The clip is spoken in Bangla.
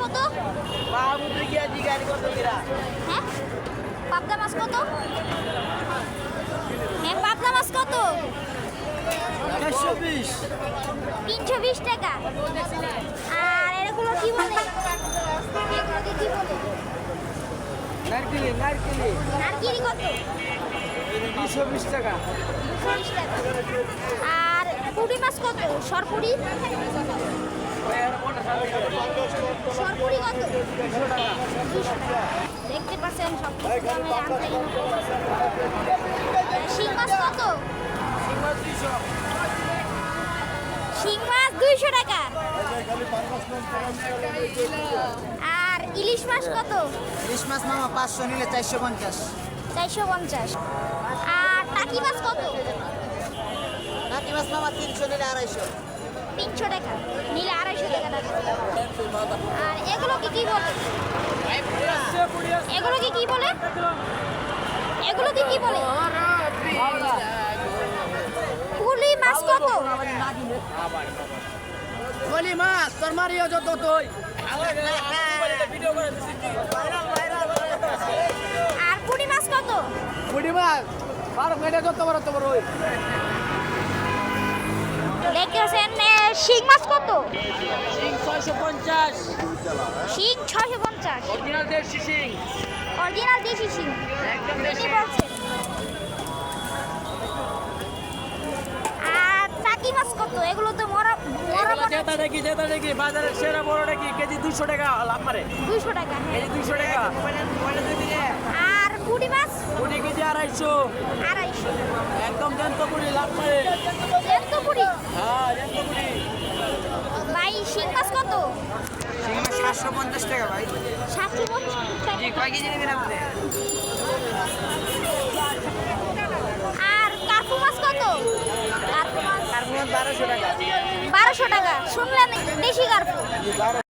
কত? হ্যাঁ, পাবদা মাছ কত? হ্যাঁ, পাবদা মাছ কত? 320 টাকা। আর এগুলো কি বলে? এগুলোকে কি বলে? নারকেলি কত? 220 টাকা। 220 টাকা। আর পুঁটি মাছ কত? সরপুরি? সরপুরি কত? 200 টাকা। দেখতে পাচ্ছেন সব দামে আনতে। শিং মাছ কত? শিং মাছ 200 টাকা। আর ইলিশ মাছ কত? ইলিশ মাছ মামা 500 নিলে 450। 450। আর টাকি মাছ কত? টাকি মাছ মামা 300 নিলে 250। 300 টাকা নিলে 250 টাকা টাকা। আর এগুলোকে কি বলে? এগুলোকে কি বলে? এগুলোকে কি বলে? পুলি মাছ কত? বলি মাছ তোর মারিও যত তুই। আর পুঁটি মাছ কত? বুড়ি মাছ 12 মেটে যত বড় তো বড় ওই। দেখতেছেন শিং মাছ কত? শিং 650। শিং 650। অরিজিনাল দেশি শিং। অরিজিনাল দেশি শিং। একদম কি দেশি। বলছেন? আর টাকি মাছ কত? এগুলো তো মরা মরা মনে যেটা দেখি বাজারের সেরা বড়টা কি কেজি 200 টাকা লাভ মারে। 200 টাকা। কেজি 200 টাকা। আর পুঁটি মাছ? পুরি কেজি 250। 250। একদম জ্যান্ত পুরি লাভ মারে। জ্যান্ত পুঁটি। হ্যাঁ জ্যান্ত পুরি। ভাই শিং মাছ কত? শিং মাছ 750 টাকা ভাই। 750 টাকা। কয় কেজি নেবেন আপনি? আর কার্পু মাছ কত? কার্পু মাছ 1200 টাকা। 1200 টাকা। শুনলেন দেশি কার্পু।